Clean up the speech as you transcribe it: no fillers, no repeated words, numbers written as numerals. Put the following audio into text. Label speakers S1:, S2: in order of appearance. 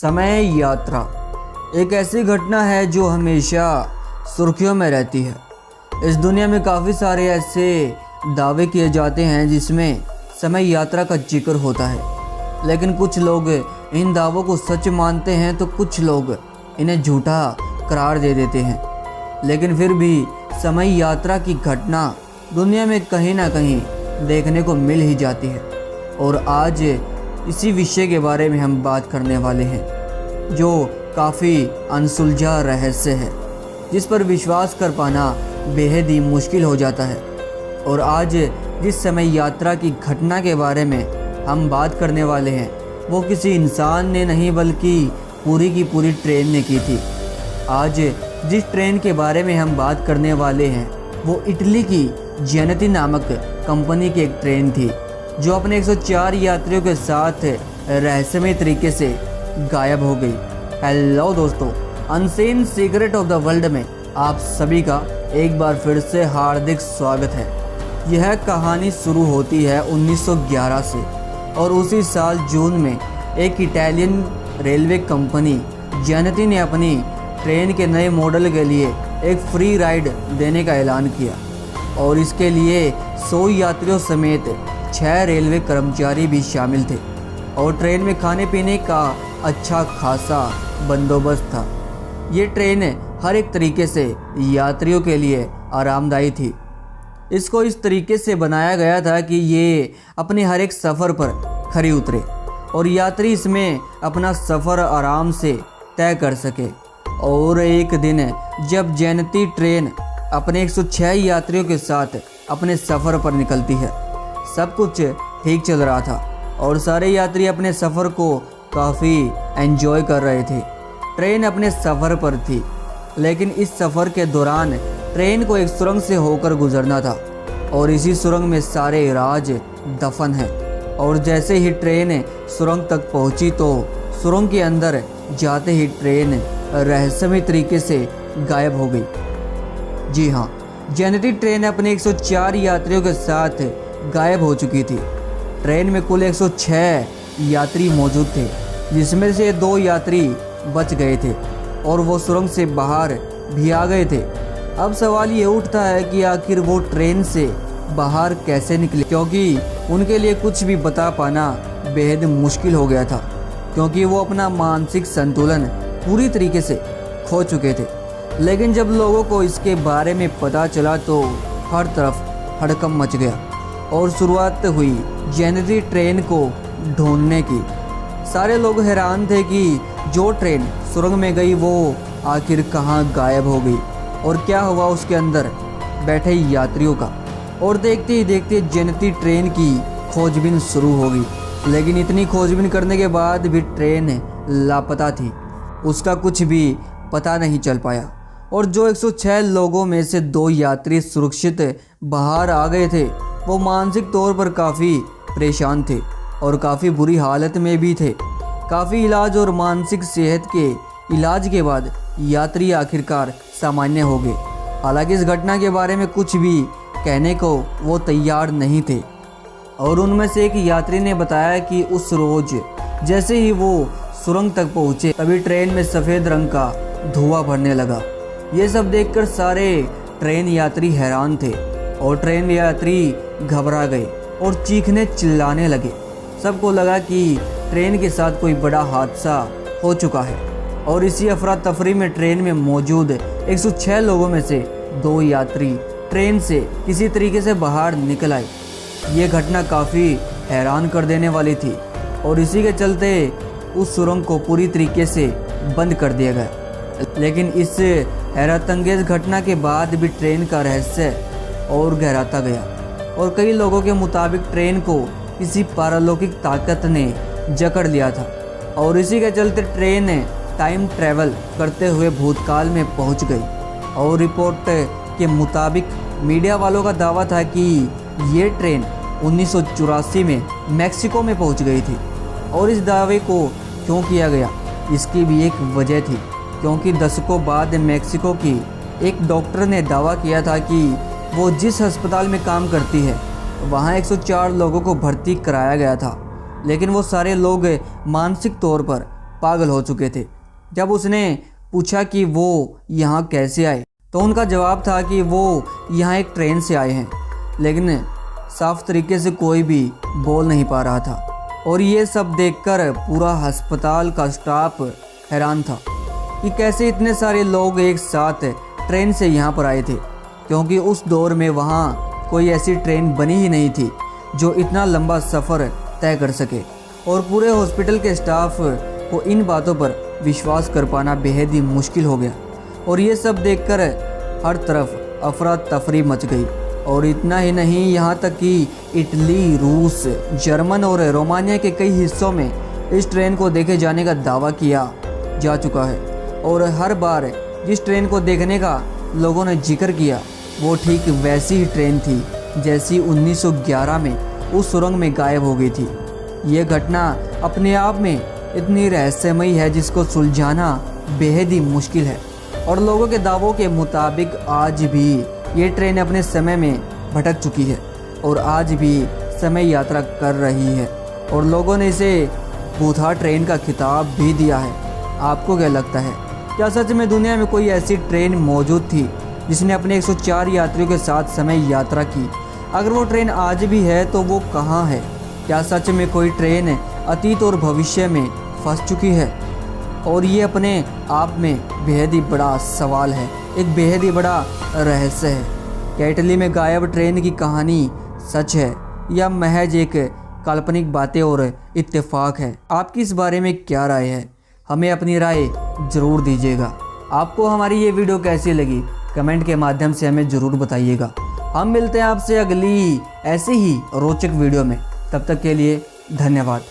S1: समय यात्रा एक ऐसी घटना है जो हमेशा सुर्खियों में रहती है। इस दुनिया में काफ़ी सारे ऐसे दावे किए जाते हैं जिसमें समय यात्रा का जिक्र होता है, लेकिन कुछ लोग इन दावों को सच मानते हैं तो कुछ लोग इन्हें झूठा करार दे देते हैं। लेकिन फिर भी समय यात्रा की घटना दुनिया में कहीं ना कहीं देखने को मिल ही जाती है। और आज इसी विषय के बारे में हम बात करने वाले हैं जो काफ़ी अनसुलझा रहस्य है, जिस पर विश्वास कर पाना बेहद ही मुश्किल हो जाता है। और आज जिस समय यात्रा की घटना के बारे में हम बात करने वाले हैं वो किसी इंसान ने नहीं बल्कि पूरी की पूरी ट्रेन ने की थी। आज जिस ट्रेन के बारे में हम बात करने वाले हैं वो इटली की जेनेटी नामक कंपनी की एक ट्रेन थी जो अपने 104 यात्रियों के साथ रहस्यमय तरीके से गायब हो गई। हेलो दोस्तों, unseen secret of the world में आप सभी का एक बार फिर से हार्दिक स्वागत है। यह कहानी शुरू होती है 1911 से और उसी साल जून में एक इटालियन रेलवे कंपनी जेनेटी ने अपनी ट्रेन के नए मॉडल के लिए एक फ्री राइड देने का ऐलान किया और इसके लिए 100 यात्रियों समेत 6 रेलवे कर्मचारी भी शामिल थे और ट्रेन में खाने पीने का अच्छा खासा बंदोबस्त था। ये ट्रेन हर एक तरीके से यात्रियों के लिए आरामदायी थी। इसको इस तरीके से बनाया गया था कि ये अपने हर एक सफ़र पर खरी उतरे और यात्री इसमें अपना सफ़र आराम से तय कर सके। और एक दिन जब जेनेटी ट्रेन अपने 106 यात्रियों के साथ अपने सफ़र पर निकलती है, सब कुछ ठीक चल रहा था और सारे यात्री अपने सफ़र को काफ़ी एंजॉय कर रहे थे। ट्रेन अपने सफ़र पर थी, लेकिन इस सफ़र के दौरान ट्रेन को एक सुरंग से होकर गुजरना था और इसी सुरंग में सारे राज दफन हैं। और जैसे ही ट्रेन सुरंग तक पहुंची तो सुरंग के अंदर जाते ही ट्रेन रहस्यमय तरीके से गायब हो गई। जी हाँ, जेनेटी ट्रेन अपने 104 यात्रियों के साथ गायब हो चुकी थी। ट्रेन में कुल 106 यात्री मौजूद थे, जिसमें से 2 यात्री बच गए थे और वो सुरंग से बाहर भी आ गए थे। अब सवाल ये उठता है कि आखिर वो ट्रेन से बाहर कैसे निकले, क्योंकि उनके लिए कुछ भी बता पाना बेहद मुश्किल हो गया था, क्योंकि वो अपना मानसिक संतुलन पूरी तरीके से खो चुके थे। लेकिन जब लोगों को इसके बारे में पता चला तो हर तरफ हड़कंप मच गया और शुरुआत हुई जेनेटी ट्रेन को ढूंढने की। सारे लोग हैरान थे कि जो ट्रेन सुरंग में गई वो आखिर कहाँ गायब हो गई और क्या हुआ उसके अंदर बैठे यात्रियों का। और देखते ही देखते जेनेटी ट्रेन की खोजबीन शुरू हो गई, लेकिन इतनी खोजबीन करने के बाद भी ट्रेन लापता थी, उसका कुछ भी पता नहीं चल पाया। और जो 106 लोगों में से 2 यात्री सुरक्षित बाहर आ गए थे वो मानसिक तौर पर काफ़ी परेशान थे और काफ़ी बुरी हालत में भी थे। काफ़ी इलाज और मानसिक सेहत के इलाज के बाद यात्री आखिरकार सामान्य हो गए। हालांकि इस घटना के बारे में कुछ भी कहने को वो तैयार नहीं थे। और उनमें से एक यात्री ने बताया कि उस रोज़ जैसे ही वो सुरंग तक पहुँचे तभी ट्रेन में सफ़ेद रंग का धुआं भरने लगा। ये सब देखकर सारे ट्रेन यात्री हैरान थे और ट्रेन यात्री घबरा गए और चीखने चिल्लाने लगे। सबको लगा कि ट्रेन के साथ कोई बड़ा हादसा हो चुका है। और इसी अफरा तफरी में ट्रेन में मौजूद 106 लोगों में से 2 यात्री ट्रेन से किसी तरीके से बाहर निकल आए। ये घटना काफ़ी हैरान कर देने वाली थी और इसी के चलते उस सुरंग को पूरी तरीके से बंद कर दिया गया। लेकिन इस हैरतअंगेज घटना के बाद भी ट्रेन का रहस्य और गहराता गया और कई लोगों के मुताबिक ट्रेन को किसी पारलौकिक ताकत ने जकड़ लिया था और इसी के चलते ट्रेन टाइम ट्रैवल करते हुए भूतकाल में पहुंच गई। और रिपोर्ट के मुताबिक मीडिया वालों का दावा था कि ये ट्रेन 1984 में मैक्सिको में पहुंच गई थी। और इस दावे को क्यों किया गया, इसकी भी एक वजह थी, क्योंकि दशकों बाद मैक्सिको की एक डॉक्टर ने दावा किया था कि वो जिस अस्पताल में काम करती है वहाँ 104 लोगों को भर्ती कराया गया था, लेकिन वो सारे लोग मानसिक तौर पर पागल हो चुके थे। जब उसने पूछा कि वो यहाँ कैसे आए तो उनका जवाब था कि वो यहाँ एक ट्रेन से आए हैं, लेकिन साफ तरीके से कोई भी बोल नहीं पा रहा था। और ये सब देखकर पूरा अस्पताल का स्टाफ हैरान था कि कैसे इतने सारे लोग एक साथ ट्रेन से यहाँ पर आए थे, क्योंकि उस दौर में वहाँ कोई ऐसी ट्रेन बनी ही नहीं थी जो इतना लंबा सफ़र तय कर सके। और पूरे हॉस्पिटल के स्टाफ को इन बातों पर विश्वास कर पाना बेहद ही मुश्किल हो गया। और ये सब देखकर हर तरफ अफरा तफरी मच गई। और इतना ही नहीं, यहाँ तक कि इटली, रूस, जर्मन और रोमानिया के कई हिस्सों में इस ट्रेन को देखे जाने का दावा किया जा चुका है। और हर बार जिस ट्रेन को देखने का लोगों ने जिक्र किया वो ठीक वैसी ही ट्रेन थी जैसी 1911 में उस सुरंग में गायब हो गई थी। ये घटना अपने आप में इतनी रहस्यमयी है जिसको सुलझाना बेहद ही मुश्किल है। और लोगों के दावों के मुताबिक आज भी ये ट्रेन अपने समय में भटक चुकी है और आज भी समय यात्रा कर रही है। और लोगों ने इसे भूथा ट्रेन का खिताब भी दिया है। आपको क्या लगता है, क्या सच में दुनिया में कोई ऐसी ट्रेन मौजूद थी जिसने अपने 104 यात्रियों के साथ समय यात्रा की? अगर वो ट्रेन आज भी है तो वो कहाँ है? क्या सच में कोई ट्रेन अतीत और भविष्य में फंस चुकी है? और ये अपने आप में बेहद ही बड़ा सवाल है, एक बेहद ही बड़ा रहस्य है। क्या इटली में गायब ट्रेन की कहानी सच है या महज एक काल्पनिक बातें और इत्तेफाक है? आपकी इस बारे में क्या राय है? हमें अपनी राय ज़रूर दीजिएगा। आपको हमारी ये वीडियो कैसी लगी कमेंट के माध्यम से हमें ज़रूर बताइएगा। हम मिलते हैं आपसे अगली ऐसे ही रोचक वीडियो में। तब तक के लिए धन्यवाद।